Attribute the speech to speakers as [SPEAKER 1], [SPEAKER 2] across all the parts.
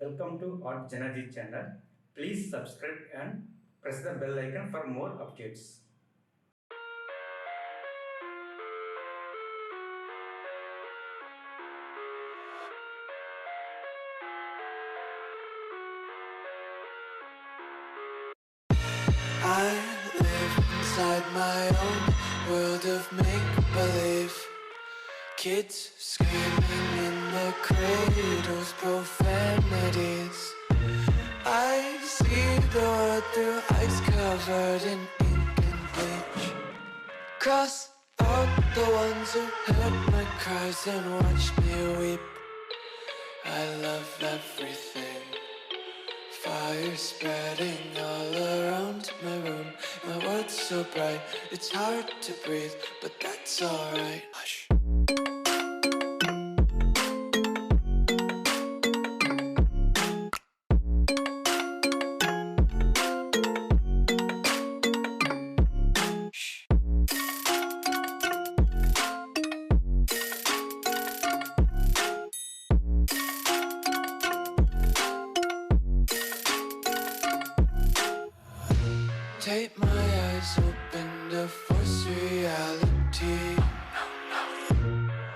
[SPEAKER 1] Welcome to Art Janaji channel. Please subscribe and press the bell icon for more updates.
[SPEAKER 2] I live inside my own world of make-believe. Kids screaming in their cradles, profanities. I see the world through ice covered in ink and bleach. Cross out the ones who heard my cries and watched me weep. I love everything. Fire spreading all around my room. My world's so bright, it's hard to breathe, but that's alright. Hush. Tape my eyes open to force reality.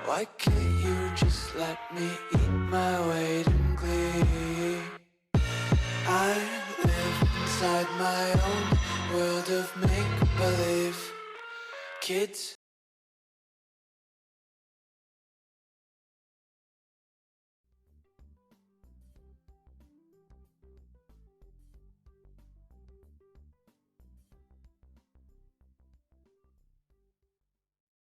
[SPEAKER 2] Why can't you just let me eat my weight in glee? I live inside my own world of make-believe. Kids